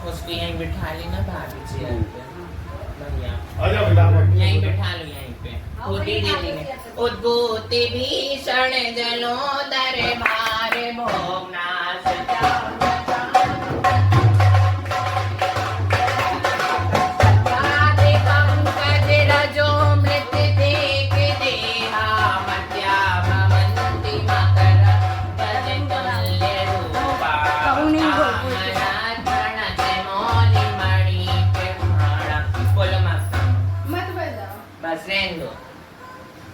उसको यहीं बिठा लेना भाभी चेयर पे भैया आजा बेटा यहीं बिठा लो यहीं पे उद्भूति भीषण जलोदर भार भोगनाश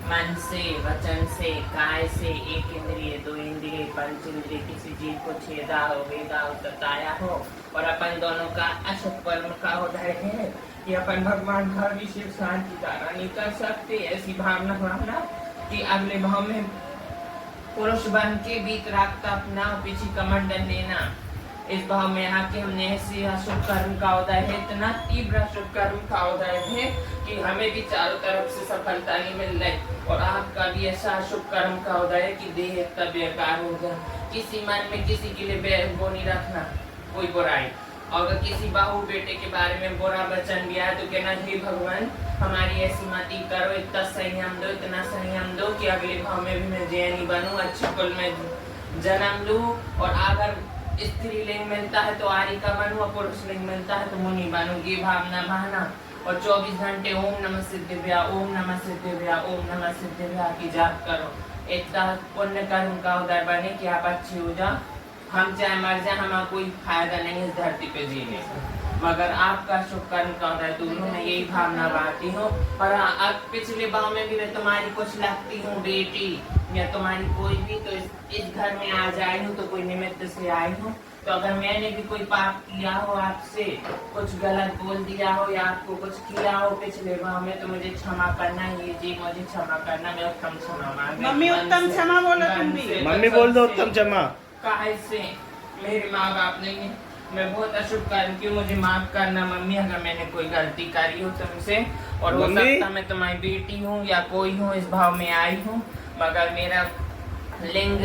मन से वचन से काय से एक इंद्रिय दो इंद्रिय पंच इंद्रिय किसी जीव को छेदा हो वेदा हो तताया हो और अपन दोनों का अशुभ कर्म का उदय है कि अपन भगवान का विशेष शांति धारा नहीं कर सकते। ऐसी भावना भावना कि अगले भाव में पुरुष बन के बीत रखता अपना पीछे कमंडल लेना। इस भाव में आके हमने ऐसे अशुभ कर्म का उदय है, इतना तीव्र अशुभ कर्म का उदय है कि हमें भी चारों तरफ से सफलता नहीं मिल रही और आपका भी ऐसा अशुभ कर्म का उदय है कि देह इतना बेकार हो गया। किसी मन में किसी के लिए वो नहीं रखना कोई बुराई। अगर किसी बहू बेटे के बारे में बुरा वचन दिया है तो कहना हे भगवान हमारी ऐसी मति करो, इतना संयम दो, इतना संयम दो कि अगले भाव में भी मैं जैनी बनूं, अच्छे कुल में जन्म लूं और अगर स्त्री लिंग मिलता है तो आर्य का बनूं और पुरुष लिंग मिलता है तो मुनि बनूं। ये भावना भावना और 24 घंटे ओम नमः सिद्धिव्या ओम नमः सिद्धिव्या ओम नमः सिद्धिव्या की जाप करो। इतना पुण्य कर्म का उदय बने कि आप अच्छे हो जाओ। हम चाहे मर जाए हमारा कोई फायदा नहीं इस धरती पे जीने का, मगर आपका शुभ कर्म का उदय दोनों में यही भावना बांटती हूँ। और अब पिछले भाव में भी मैं तुम्हारी कुछ लगती हूँ बेटी या तुम्हारी कोई भी तो इस घर में आ जाए हूँ तो कोई निमित्त से आई हूँ। तो अगर मैंने भी कोई पाप किया हो आपसे, कुछ गलत बोल दिया हो या आपको कुछ किया हो पिछले भाव में तो मुझे क्षमा करना। ये जी मुझे क्षमा करना, मैं उत्तम क्षमा मांग। मम्मी उत्तम क्षमा बोलो तुम भी। मम्मी बोल दो उत्तम क्षमा। काहे से मेरे माँ बाप नहीं है, मैं बहुत अशुभ कर्म की, मुझे माफ करना मम्मी अगर मैंने कोई गलती करी हो तुमसे। और हो सकता मैं तुम्हारी बेटी हूँ या कोई हूँ इस भाव में आई हूँ, मगर मेरा लिंग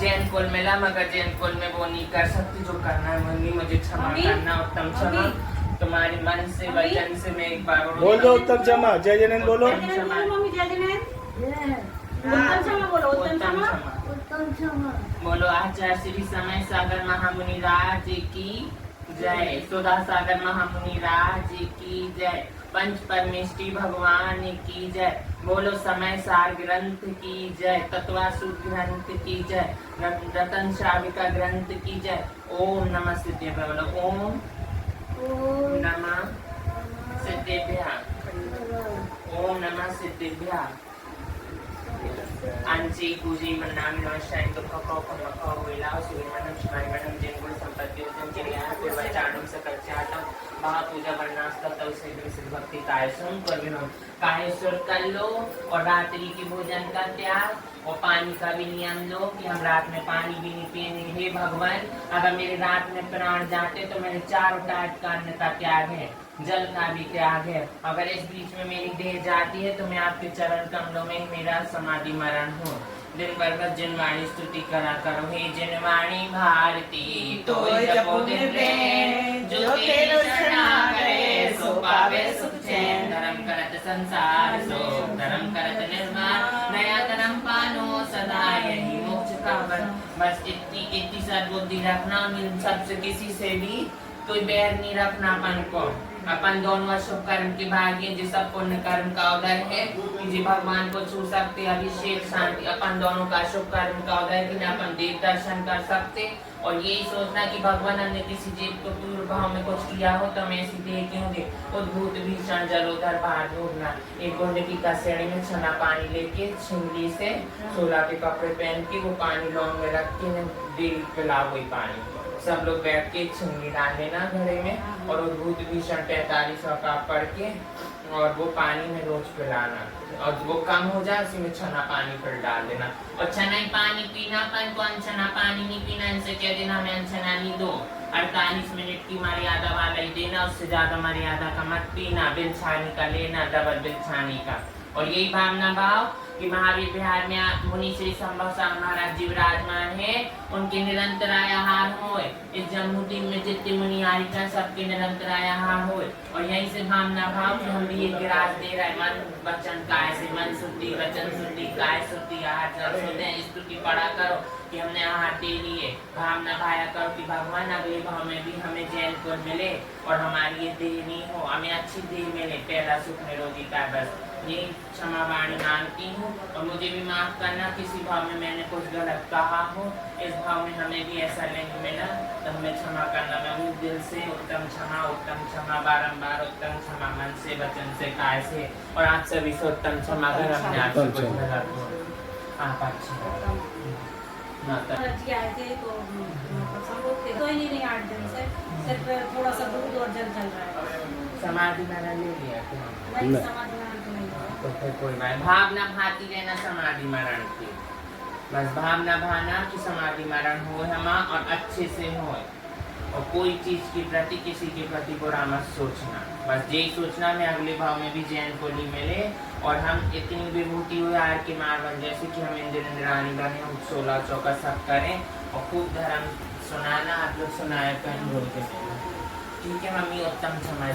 जैन कुल मिला मगर जैन कुल में वो नहीं कर सकती जो करना है। मम्मी मुझे क्षमा करना, उत्तम क्षमा। तुम्हारे मन से वचन से मैं एक बार बोल दो उत्तम क्षमा। जय जैन बोलो। बोलो आचार्य श्री समय सागर महामुनि राज की जय, सुधा सागर महामुनि राज की जय, पंच परमेष्टि भगवान की जय। बोलो समय सार ग्रंथ की जय, तत्वासु ग्रंथ की जय, रतन श्राविका ग्रंथ की जय। ओम नमः सिद्धेभ्यः। बोलो ओम नमः सिद्धेभ्यः। ओम नमः सिद्धेभ्यः। अंची पूजी मन्नामि नमस्कार तो खो खो वेला सुविमनम शिवाय मनम जैन गुण संपत्ति उद्यम चिरिया पूर्वचारणम सकलचाटम महापूजा वर्णास्ता तव से भक्ति कायसम करविनम। कायेश्वर कर लो और रात्रि के भोजन का त्याग और पानी का भी नियम लो कि हम रात में पानी भी नहीं पिएंगे। हे भगवान अगर मेरे रात में प्राण जाते तो मेरे चारों टाइप का अन्न का त्याग है, जल का भी त्याग है। अगर इस बीच में मेरी देह जाती है तो मैं आपके चरण कमलों में ही मेरा समाधि मरण हूँ। दिन भर बस जिनवाणी स्तुति करा करो। हे जिनवाणी भारती तो जपो दिन रैन, जो तेरो शरणा करे सो पावे सुख चैन। धर्म करत संसार सो धर्म करत निर्माण, नया धर्म पानो सदा यही मोक्ष का वन। बस इतनी सद्बुद्धि रखना, इन सबसे किसी से भी कोई बैर नहीं रखना अपन को। अपन दोनों अशुभ कर्म के भाग्य जिस पुण्य कर्म का उदय है जी भगवान को छू सकते, अभिषेक शांति। अपन दोनों का शुभ कर्म का उदय कि अपन देव दर्शन कर सकते और यही सोचना कि भगवान हमने किसी जीव को पूर्व भाव में कुछ किया हो तो हम ऐसी देह क्यों दे। उद्भूत भीषण जलोधर बाहर ढूंढना। एक गुंडकी का श्रेणी में छना पानी लेके छिंगली से 16 के कपड़े पहन के वो पानी लौंग में रख के डेली पिलाओ वही पानी। सब लोग बैठ के छिंगली डाल लेना घड़े में और उद्भूत भीषण 45 का पढ़ के और वो पानी में रोज पिलाना और वो कम हो जाए उसी में छना पानी फिर डाल देना। और छना ही पानी पीना, अपन को अनछना पानी नहीं पीना। इनसे कह देना हमें अनछना नहीं दो। 48 मिनट की मर्यादा वाला ही देना, उससे ज्यादा मर्यादा का मत पीना। बिल छानी का लेना, डबल बिल छानी का। और यही भावना भाव कि महावीर विहार में मुनि श्री संभव शाह महाराज जी विराजमान है, उनके निरंतर आहार हो। इस जम्मूदीप में जितने मुनि आए हैं सबके निरंतर आहार हो। और यहीं से भावना भाव कि हम भी ये गिराज दे रहे मन वचन काय से, मन शुद्धि वचन शुद्धि काय शुद्धि आहार जल शुद्धि स्तुति पढ़ा करो कि हमने आहार दे लिए। भावना भाया करो कि भगवान अगले भाव में भी हमें जैन को मिले और हमारी ये देह नहीं हो, हमें अच्छी देह मिले, पहला सुख निरोगिता। बस ये क्षमा वाणी मांगती हूँ और मुझे भी माफ करना किसी भाव में मैंने कुछ गलत कहा हो। इस भाव में हमें भी ऐसा लिंग मिला तो हमें क्षमा करना। मैं हूँ दिल से उत्तम क्षमा बारंबार उत्तम क्षमा मन से वचन से काय से। और आप सभी से उत्तम क्षमा कर अपने आप से कुछ गलत हो। आप अच्छे माता जी आए थे तो संभोग थे तो ही नहीं 8 दिन से, सिर्फ थोड़ा सा दूध और जल चल रहा है। समाधि मैंने ले लिया क्या? नहीं समाधि में तो नहीं हुआ। तो फिर कोई बात, भावना भाती रहना समाधि मरण की। बस भावना भाना कि समाधि मरण हो हमा और अच्छे से हो। और कोई चीज के प्रति किसी के प्रति बुरा मत सोचना। बस यही सोचना मैं अगले भाव में भी जैन को नहीं मिले और हम इतनी विभूति हुए आर के मारवन जैसे कि हम इंद्र इंद्राणी बने, हम 16 चौका सब करें और खूब धर्म सुनाना। आप लोग सुनाया कहीं बोलते ठीक है मम्मी उत्तम क्षमा।